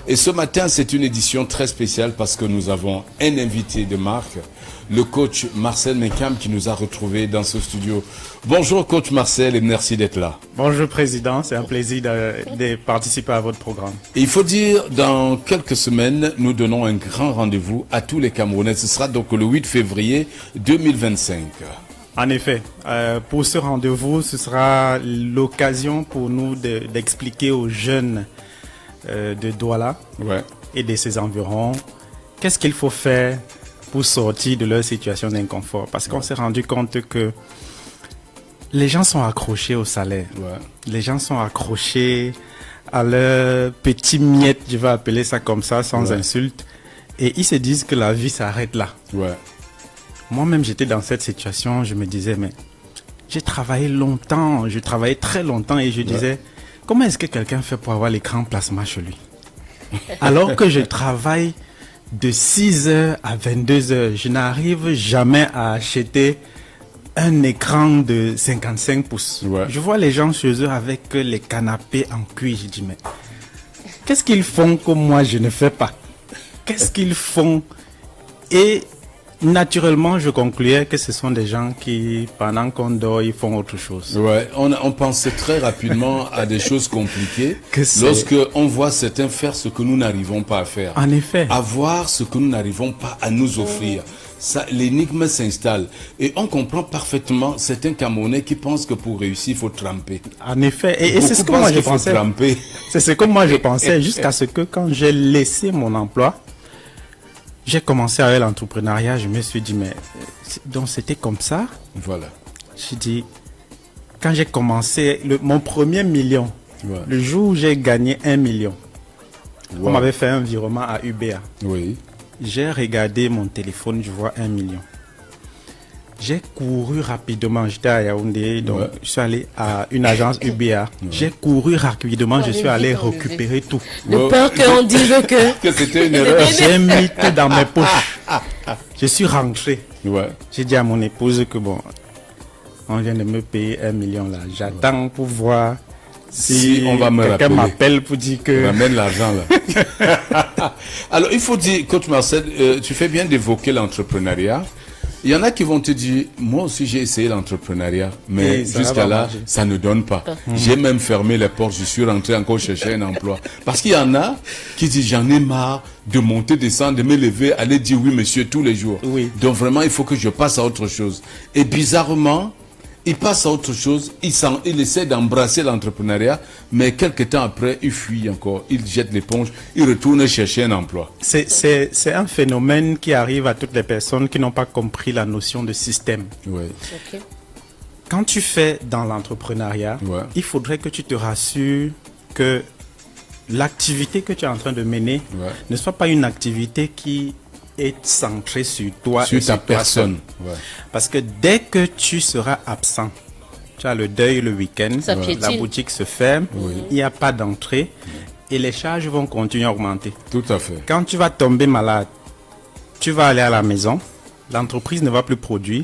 Et ce matin, c'est une édition très spéciale parce que nous avons un invité de marque, le coach Marcel Mekam qui nous a retrouvés dans ce studio. Bonjour coach Marcel et merci d'être là. Bonjour président, c'est un plaisir de participer à votre programme. Et il faut dire, dans quelques semaines, nous donnons un grand rendez-vous à tous les Camerounais. Ce sera donc le 8 février 2025. En effet, pour ce rendez-vous, ce sera l'occasion pour nous d'expliquer aux jeunes de Douala et de ses environs qu'est-ce qu'il faut faire pour sortir de leur situation d'inconfort. Parce qu'on s'est rendu compte que les gens sont accrochés au salaire. Les gens sont accrochés à leur petit miette, je vais appeler ça comme ça, sans insulte. Et ils se disent que la vie s'arrête là. Moi-même, j'étais dans cette situation, je me disais, mais j'ai travaillé longtemps, je travaillais très longtemps et je disais, comment est-ce que quelqu'un fait pour avoir l'écran plasma chez lui? Alors que je travaille de 6h à 22h, je n'arrive jamais à acheter un écran de 55 pouces. Je vois les gens chez eux avec les canapés en cuir, je dis, mais qu'est-ce qu'ils font que moi je ne fais pas? Qu'est-ce qu'ils font? Et naturellement, je concluais que ce sont des gens qui, pendant qu'on dort, ils font autre chose. On pensait très rapidement à des choses compliquées lorsque on voit certains faire ce que nous n'arrivons pas à faire. En effet. Avoir ce que nous n'arrivons pas à nous offrir. Ça, l'énigme s'installe. Et on comprend parfaitement certains Camerounais qui pensent que pour réussir, il faut tremper. En effet. Et c'est ce que moi je pensais. C'est ce que moi je pensais jusqu'à ce que quand j'ai laissé mon emploi, j'ai commencé avec l'entrepreneuriat, je me suis dit, mais donc c'était comme ça. Voilà. J'ai dit, quand j'ai commencé, mon premier million, le jour où j'ai gagné 1 million, on m'avait fait un virement à UBA. J'ai regardé mon téléphone, je vois 1 million. J'ai couru rapidement, j'étais à Yaoundé, donc je suis allé à une agence UBA. J'ai couru rapidement, je suis allé récupérer tout. De peur qu'on dise que c'était une erreur. J'ai mis tout dans mes poches. Je suis rentré. J'ai dit à mon épouse que bon, on vient de me payer 1 million là. J'attends pour voir si on va quelqu'un m'appelle pour dire que... On amène l'argent là. Alors il faut dire, coach Marcel, tu fais bien d'évoquer l'entrepreneuriat. Il y en a qui vont te dire, moi aussi j'ai essayé l'entrepreneuriat, mais jusqu'à là, ça ne donne pas. J'ai même fermé les portes, je suis rentré encore chercher un emploi. Parce qu'il y en a qui disent, j'en ai marre de monter, descendre, de me lever, aller dire oui monsieur tous les jours. Donc vraiment, il faut que je passe à autre chose. Et bizarrement, il passe à autre chose, il essaie d'embrasser l'entrepreneuriat, mais quelques temps après, il fuit encore, il jette l'éponge, il retourne chercher un emploi. C'est un phénomène qui arrive à toutes les personnes qui n'ont pas compris la notion de système. Quand tu fais dans l'entrepreneuriat, il faudrait que tu te rassures que l'activité que tu es en train de mener ne soit pas une activité qui est centré sur toi sur ta personne. Parce que dès que tu seras absent, tu as le deuil le week-end, la boutique se ferme, il n'y a pas d'entrée et les charges vont continuer à augmenter. Tout à fait. Quand tu vas tomber malade, tu vas aller à la maison, l'entreprise ne va plus produire,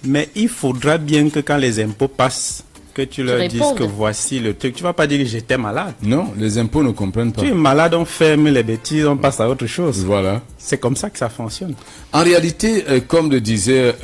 mais il faudra bien que quand les impôts passent, que tu leur dises que voici le truc. Tu vas pas dire que j'étais malade. Non, les impôts ne comprennent pas. Tu es malade, on ferme les bêtises, on passe à autre chose. Voilà. C'est comme ça que ça fonctionne. En réalité, comme le disait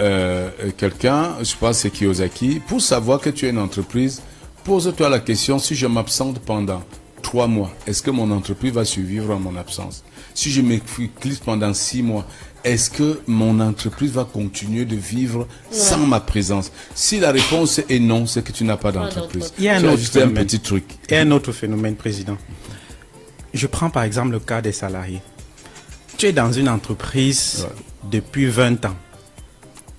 quelqu'un, je pense c'est Kiyosaki, pour savoir que tu es une entreprise, pose-toi la question, si je m'absente pendant 3 mois, est-ce que mon entreprise va survivre en mon absence? Si je m'éclipse pendant 6 mois, est-ce que mon entreprise va continuer de vivre sans ma présence? Si la réponse est non, c'est que tu n'as pas d'entreprise. Il y a un autre phénomène. Un petit truc. Il y a un autre phénomène, président. Je prends par exemple le cas des salariés. Tu es dans une entreprise depuis 20 ans.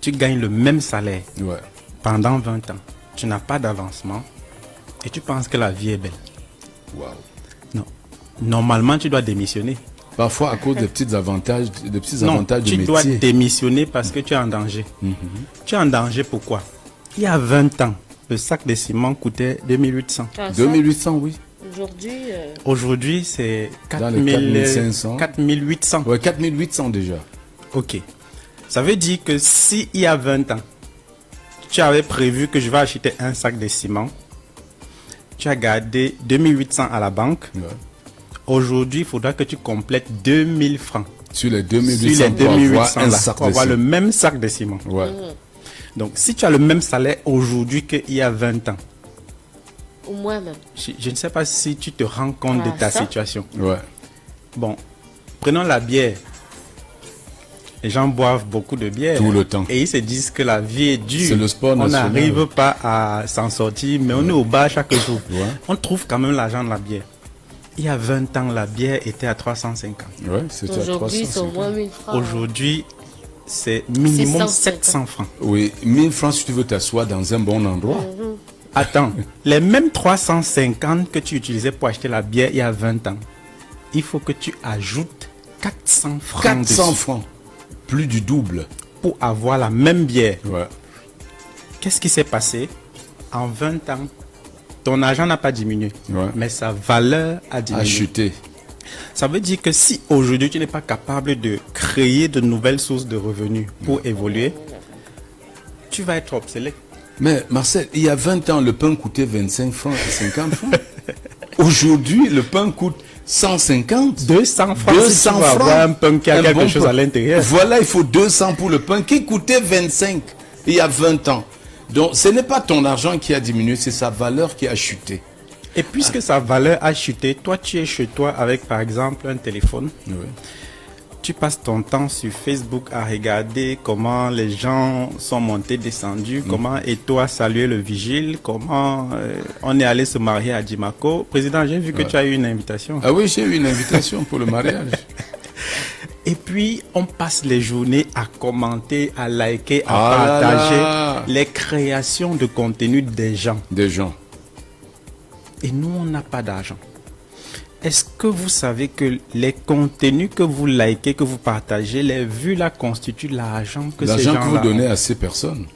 Tu gagnes le même salaire pendant 20 ans. Tu n'as pas d'avancement et tu penses que la vie est belle. Non. Normalement, tu dois démissionner. Parfois à cause des petits avantages, de métier. Tu dois démissionner parce que tu es en danger. Tu es en danger pourquoi? Il y a 20 ans, le sac de ciment coûtait 2800. 2800, oui. Aujourd'hui, c'est 4500. 4800. Ouais, 4800 déjà. Ok. Ça veut dire que si il y a 20 ans, tu avais prévu que je vais acheter un sac de ciment, tu as gardé 2800 à la banque. Aujourd'hui, il faudra que tu complètes 2000 francs. Sur les 2800 pour avoir le même sac de ciment. Ouais. Donc, si tu as le même salaire aujourd'hui qu'il y a 20 ans, ou moins même. Je ne sais pas si tu te rends compte de ta situation. Ouais. Bon, prenons la bière. Les gens boivent beaucoup de bière. Tout le temps. Et ils se disent que la vie est dure. C'est le sport national. On n'arrive pas à s'en sortir, mais on est au bar chaque jour. Ouais. On trouve quand même l'argent de la bière. Il y a 20 ans, la bière était à 350. Ouais, c'était à 350. Aujourd'hui, c'est au moins 1000 francs. Aujourd'hui, c'est minimum 700 francs. Oui, 1000 francs si tu veux t'asseoir dans un bon endroit. Attends, les mêmes 350 que tu utilisais pour acheter la bière il y a 20 ans, il faut que tu ajoutes 400 francs. 400 francs. Plus du double. Pour avoir la même bière. Ouais. Qu'est-ce qui s'est passé? En 20 ans, ton argent n'a pas diminué, mais sa valeur a diminué. A chuté. Ça veut dire que si aujourd'hui tu n'es pas capable de créer de nouvelles sources de revenus pour évoluer, tu vas être obsolète. Mais Marcel, il y a 20 ans, le pain coûtait 25 francs et 50 francs. Aujourd'hui, le pain coûte 150. 200 francs. 200 francs. Avoir un pain qui a quelque chose à l'intérieur. Voilà, il faut 200 pour le pain qui coûtait 25 il y a 20 ans. Donc, ce n'est pas ton argent qui a diminué, c'est sa valeur qui a chuté. Et puisque sa valeur a chuté, toi, tu es chez toi avec, par exemple, un téléphone. Oui. Tu passes ton temps sur Facebook à regarder comment les gens sont montés, descendus, comment Eto'o a salué le vigile, comment on est allé se marier à Dimako. Président, j'ai vu que tu as eu une invitation. Ah oui, j'ai eu une invitation pour le mariage. Et puis, on passe les journées à commenter, à liker, à partager les créations de contenu des gens. Des gens. Et nous, on n'a pas d'argent. Est-ce que vous savez que les contenus que vous likez, que vous partagez, les vues là constituent l'argent que ces gens-là que vous donnez à ces personnes.